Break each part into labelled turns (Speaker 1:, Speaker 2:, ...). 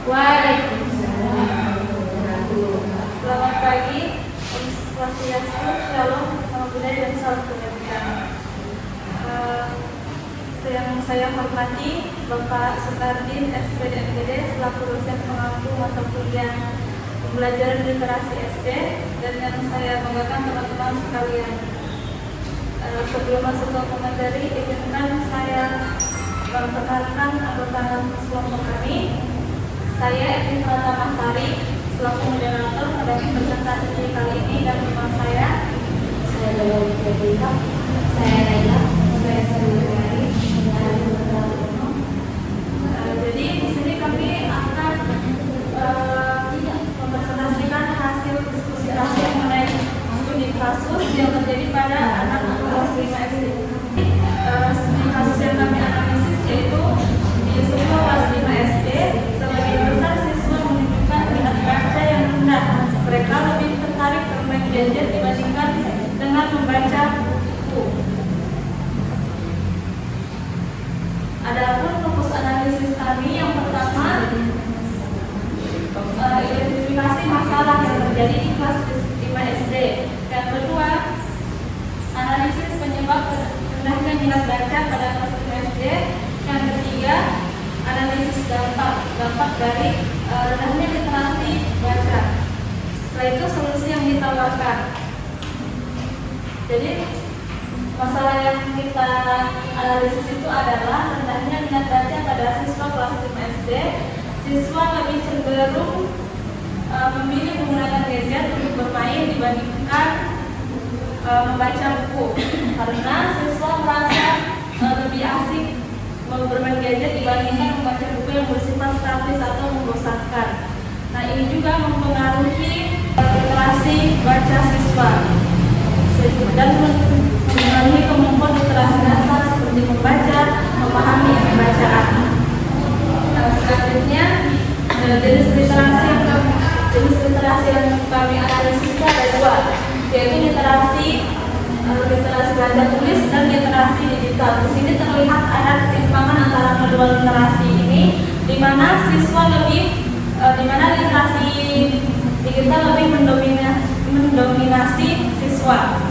Speaker 1: Waalaikumsalam. Selamat pagi, Om Swastiastu, Shalom, Nama Budaya dan Salam Kebajikan. Yang saya hormati Bapak Sutardin, SPD MPD, selaku dosen pengampu mata kuliah pembelajaran literasi SD, dan yang saya banggakan teman-teman sekalian. Sebelum masuk ke materi, izinkan saya memperkenalkan anggota kelompok kami. Saya Evi Pratamasari, selaku moderator pada presentasi kali ini, dan teman saya Dewa Widyadita, saya Laila, saya Sarulari. Jadi di sini kami akan mempresentasikan hasil diskusi akhir mengenai studi kasus yang terjadi pada anak kelas 5 SD. Studi kasus yang kami analisis yaitu di sebuah kelas 5 SD, sebagian besar siswa menunjukkan minat baca yang rendah. Mereka lebih tertarik bermain gadget dibandingkan dengan membaca buku. Adapun fokus analisis kami yang pertama, identifikasi masalah yang terjadi di kelas 5 SD. Yang kedua, analisis penyebab rendahnya minat baca pada kelas 5 SD. Yang ketiga, analisis dampak dari rendahnya literasi baca. Setelah itu solusi yang ditawarkan. Jadi masalah yang kita analisis itu adalah rendahnya minat baca pada siswa kelas 5 SD. Siswa lebih cenderung memilih menggunakan gadget untuk bermain dibandingkan membaca buku, karena siswa merasa lebih asik bermain gadget dibandingkan membaca buku yang bersifat statis atau membosankan. Nah, ini juga mempengaruhi literasi baca siswa dan mempengaruhi kemampuan literasi dasar seperti membaca, memahami bacaan. Selanjutnya, jenis literasi yang kami analisis itu ada dua, yaitu literasi baca tulis dan literasi digital. Di sini terlihat ada ketimpangan antara kedua literasi ini, di mana literasi digital lebih mendominasi siswa.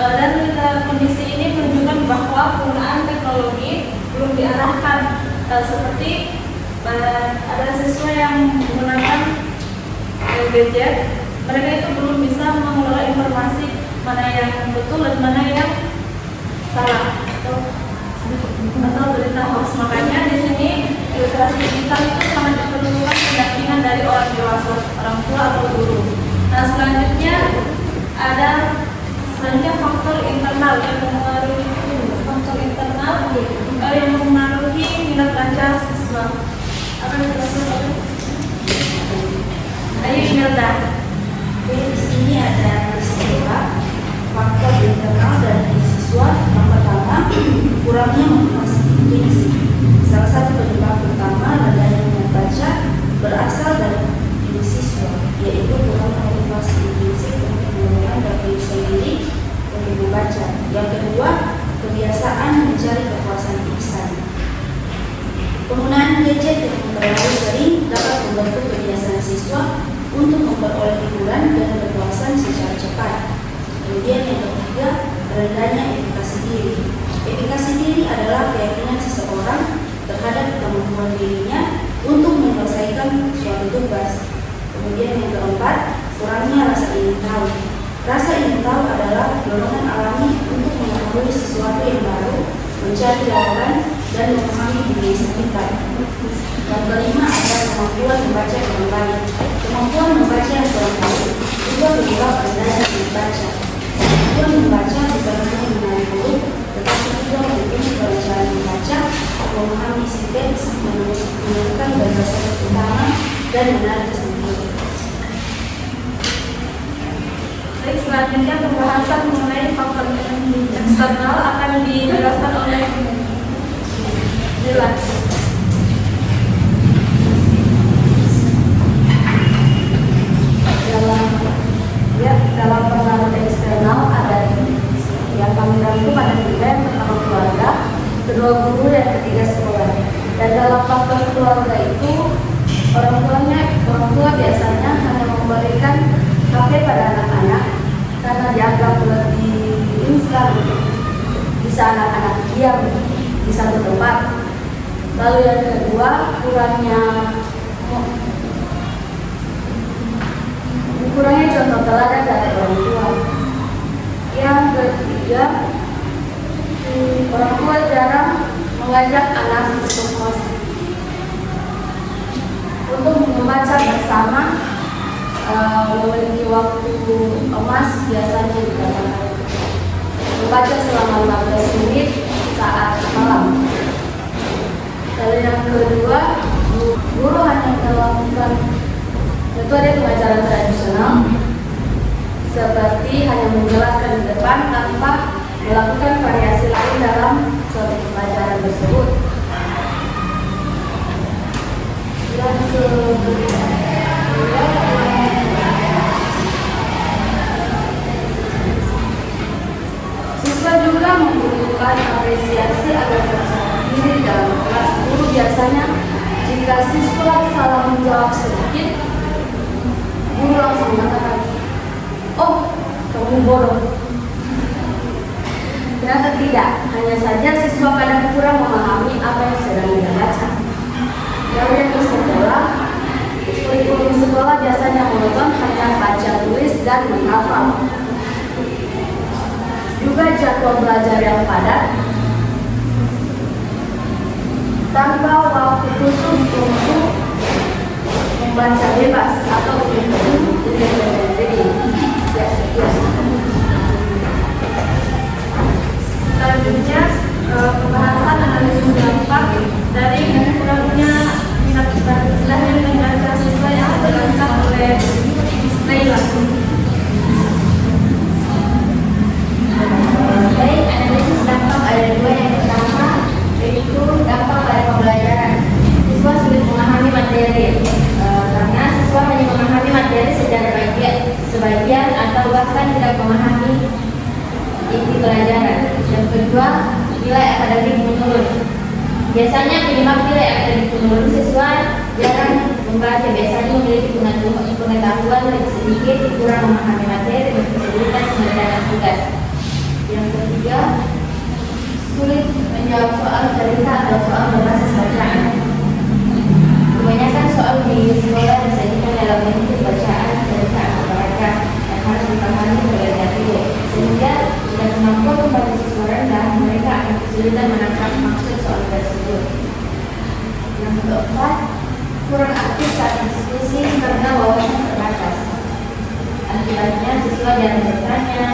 Speaker 1: Dan kondisi ini menunjukkan bahwa penggunaan teknologi belum diarahkan, seperti ada siswa yang menggunakan gadget, mereka itu belum bisa mengelola informasi mana yang betul dan mana yang salah atau berita hoax. Makanya di sini literasi digital itu sangat diperlukan pendampingan dari orang dewasa, orang tua atau guru. Nah, selanjutnya ada faktor internal yang mempengaruhi minat baca siswa. Apa yang dijelaskan? Ayo Imelda.
Speaker 2: Di sini ada peristiwa faktor internal dari siswa. Yang pertama, kurangnya motivasi intrinsik. Salah satu penyebab utama rendahnya minat baca berasal dari diri siswa, yaitu kurangnya motivasi intrinsik untuk menggunakan diri sendiri untuk membaca. Yang kedua, kebiasaan mencari kepuasan instan. Penggunaan gadget yang terlalu sering dapat membentuk kebiasaan siswa untuk memperoleh hiburan dan kepuasan secara cepat. Kemudian yang ketiga, rendahnya efikasi diri. Efikasi diri adalah keyakinan seseorang terhadap kemampuan dirinya untuk menyelesaikan suatu tugas. Kemudian yang keempat, kurangnya rasa ingin tahu. Rasa ingin tahu adalah dorongan alami untuk mengetahui sesuatu yang baru, mencari jawaban, dan memahami dunia sekitar. Yang kelima adalah kemampuan membaca dengan baik. Kemampuan membaca yang kurang baik juga penyebab rendahnya minat baca. Kemampuan membaca bukan hanya menarik huruf, tetapi juga memiliki perencanaan membaca, memahami isi teks, menemukan batasan utama, dan menarik kesimpulan.
Speaker 1: Baik, selanjutnya pembahasan mengenai faktor eksternal akan dijelaskan oleh Nila.
Speaker 2: Dalam pengaruh eksternal ada yang kami rangkum ada tiga. Yang pertama keluarga, kedua guru, dan ketiga sekolah. Dan dalam faktor keluarga itu orang tua biasanya hanya memberikan HP pada anak-anak karena dianggap lebih instan untuk bisa anak-anak diam di satu tempat. Lalu yang kedua, kurangnya contoh teladan dari orang tua. Yang ketiga, orang tua jarang mengajak anak untuk membaca bersama, memiliki waktu emas biasanya dikatakan membaca selama 15 menit saat malam. Lalu yang kedua, guru hanya melakukan metode pengajaran tradisional seperti hanya menjelaskan di depan tanpa melakukan variasi lain dalam suatu pembelajaran tersebut. Yang kedua, siswa juga membutuhkan apresiasi agar percaya diri dalam kelas. Guru biasanya jika siswa salah menjawab sedikit, guru langsung mengatakan, "Oh, kamu bodoh." Ternyata tidak, hanya saja siswa kadang kurang memahami apa yang sedang dia baca. Lalu yang ke sekolah, kurikulum sekolah biasanya monoton, hanya baca tulis dan menghafal. Juga jadwal belajar yang padat, tanpa waktu khusus untuk membaca bebas atau independen.
Speaker 1: Selanjutnya, pembahasan analisis dampak dari kurangnya minat belajar dan baca siswa yang dijelaskan oleh Laila.
Speaker 2: Baik, analisis dampak ada dua. Yang pertama yaitu dampak pada pembelajaran. Siswa sulit memahami materi karena siswa hanya memahami materi secara sebagian atau bahkan tidak memahami inti pelajaran. Yang kedua, nilai akademik menurun. Biasanya penyebab nilai akademik menurun, siswa jarang membaca, biasanya memiliki pengetahuan lebih sedikit, kurang memahami materi, dan kesulitan mengerjakan tugas. Yang ketiga, sulit menjawab soal cerita atau soal berbasis bacaan. Kebanyakan soal di sekolah disajikan dalam bentuk bacaan, cerita atau paragraf yang harus dipahami terlebih dahulu, sehingga jika kemampuan membaca siswa rendah, mereka akan kesulitan menangkap maksud soal tersebut. Yang keempat, kurang aktif saat diskusi karena wawasan terbatas. Akibatnya siswa jarang bertanya,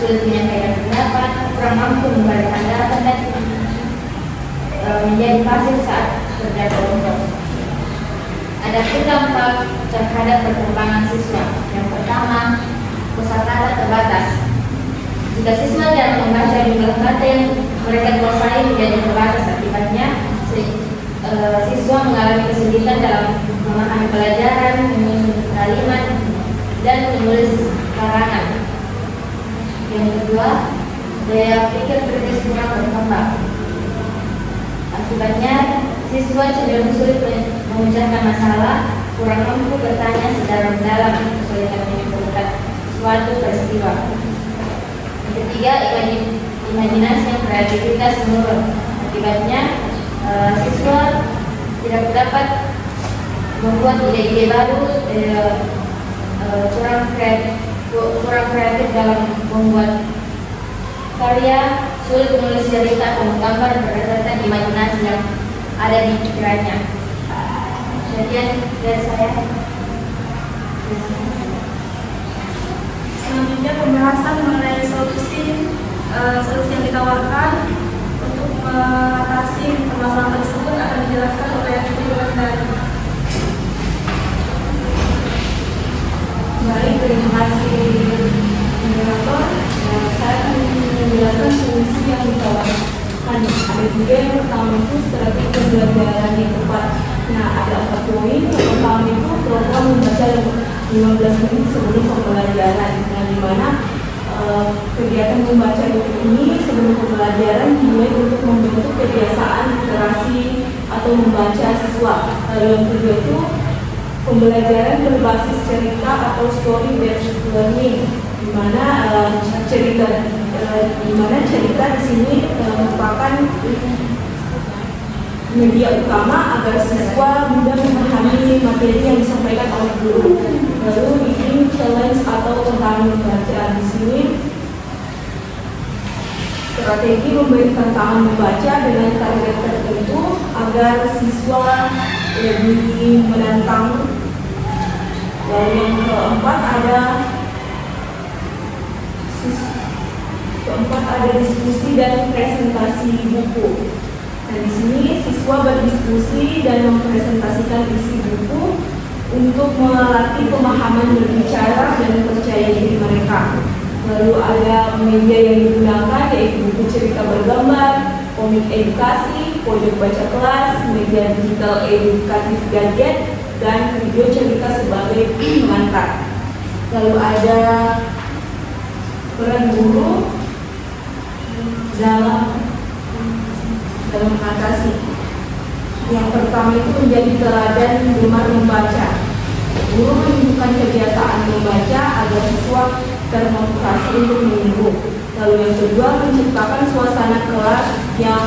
Speaker 2: sulit menyampaikan pendapat, kurang mampu memberi tanggapan, dan menjadi pasif saat kerja kelompok. Adapun dampak terhadap perkembangan siswa. Yang pertama, kosakata terbatas. Jika siswa jarang membaca, jumlah kata yang mereka kuasai menjadi terbatas. Akibatnya siswa mengalami kesulitan dalam memahami pelajaran, menyusun kalimat, dan menulis karangan. Yang kedua, daya pikir kritis kurang berkembang. Akibatnya siswa cenderung sulit memecahkan masalah, kurang mampu bertanya secara mendalam, kesulitan menyimpulkan suatu peristiwa. Yang ketiga, imajinasi dan kreativitas menurun. Akibatnya siswa tidak dapat membuat ide-ide baru, kurang kreatif dalam membuat karya, sulit menulis cerita atau menggambar berdasarkan imajinasi yang ada di pikirannya. Sekian dari saya.
Speaker 1: Selanjutnya pembahasan mengenai solusi yang ditawarkan untuk mengatasi permasalahan tersebut akan dijelaskan oleh Ibu dari.
Speaker 3: Baik, terima kasih moderator. Saya akan menjelaskan solusi yang ditawarkan. Ada juga yang pertama itu strategi pembelajaran yang tepat. Nah, ada 4 poin. Yang pertama itu program membaca 15 menit sebelum pembelajaran. Nah, di mana Kegiatan membaca ini sebelum pembelajaran dimulai untuk membentuk kebiasaan literasi atau membaca siswa. Lalu yang kedua itu pembelajaran berbasis cerita atau story based learning, di mana cerita di sini merupakan media utama agar siswa mudah memahami materi yang disampaikan oleh guru. Lalu reading challenge atau tantangan membaca, di sini strategi memberi tantangan membaca dengan target tertentu agar siswa lebih menantang. Dan yang keempat ada diskusi dan presentasi buku. Nah, di sini siswa berdiskusi dan mempresentasikan isi buku untuk melatih pemahaman berbicara dan percaya diri mereka. Lalu ada media yang digunakan yaitu buku cerita bergambar, komik edukasi, pojok baca kelas, media digital edukatif gadget, dan video cerita sebagai pengantar. Lalu ada peran guru dalam mengatasi. Yang pertama itu menjadi teladan gemar membaca. Guru menunjukkan kebiasaan membaca agar siswa termotivasi untuk menunggu. Lalu yang kedua, menciptakan suasana kelas yang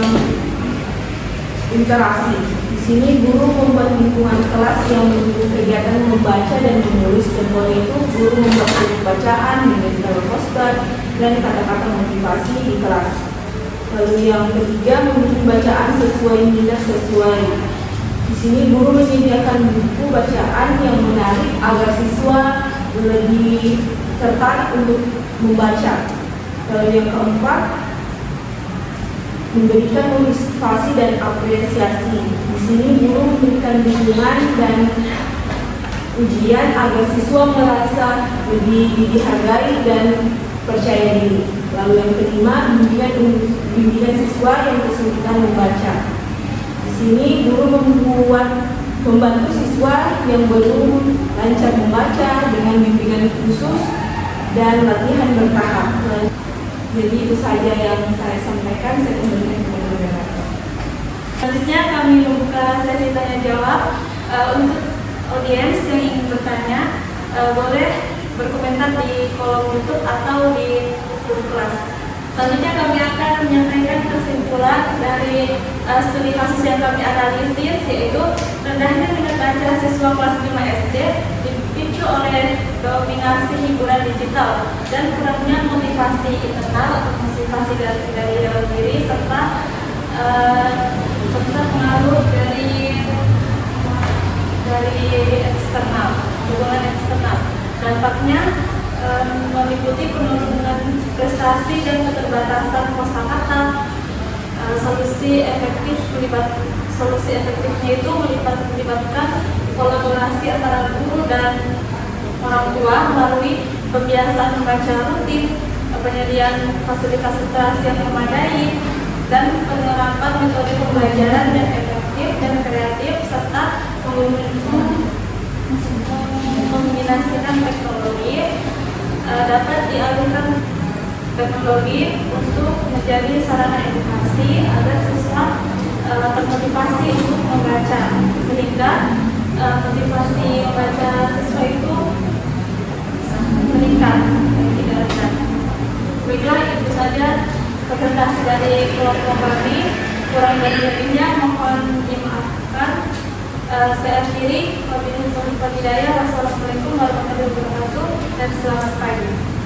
Speaker 3: interaksi. Di sini guru membuat lingkungan kelas yang mendukung kegiatan membaca dan menulis. Contohnya itu guru membuat buku bacaan, menempel poster, dan kata-kata motivasi di kelas. Lalu yang ketiga, membuat bacaan sesuai minat sesuai. Di sini guru menyediakan buku bacaan yang menarik agar siswa lebih tertarik untuk membaca. Lalu yang keempat, memberikan motivasi dan apresiasi. Di sini guru memberikan dukungan dan ujian agar siswa merasa lebih dihargai dan percaya diri. Lalu yang kelima, bimbingan siswa yang kesulitan membaca. Di sini guru membantu siswa yang belum lancar membaca dengan bimbingan khusus dan latihan bertahap. Jadi itu saja yang saya sampaikan. Saya kembalikan kepada moderator.
Speaker 1: Selanjutnya kami membuka sesi tanya jawab. Untuk audiens yang ingin bertanya, boleh berkomentar di kolom YouTube atau di grup kelas. Selanjutnya kami akan menyampaikan kesimpulan dari studi kasus yang kami analisis, yaitu rendahnya minat baca siswa kelas 5 SD dipicu oleh dominasi hiburan digital dan kurangnya motivasi internal atau motivasi dari dalam diri serta pengaruh dari eksternal, dukungan eksternal. Dampaknya meliputi penurunan prestasi dan keterbatasan kosakata. Solusi efektifnya itu melibatkan kolaborasi antara guru dan orang tua melalui pembiasaan membaca rutin, penyediaan fasilitas literasi yang memadai, dan penerapan metode pembelajaran yang efektif dan kreatif, serta mengombinasikan teknologi. Dapat dialihkan teknologi untuk menjadi sarana edukasi agar siswa termotivasi untuk membaca, sehingga motivasi membaca siswa itu meningkat, tidak rendah. Baiklah, itu saja presentasi dari kelompok kami. Kurang dari lebihnya mohon dimaafkan. Saya akhiri. Wabillahi taufiq wal hidayah. Wassalamualaikum warahmatullahi wabarakatuh dan selamat pagi.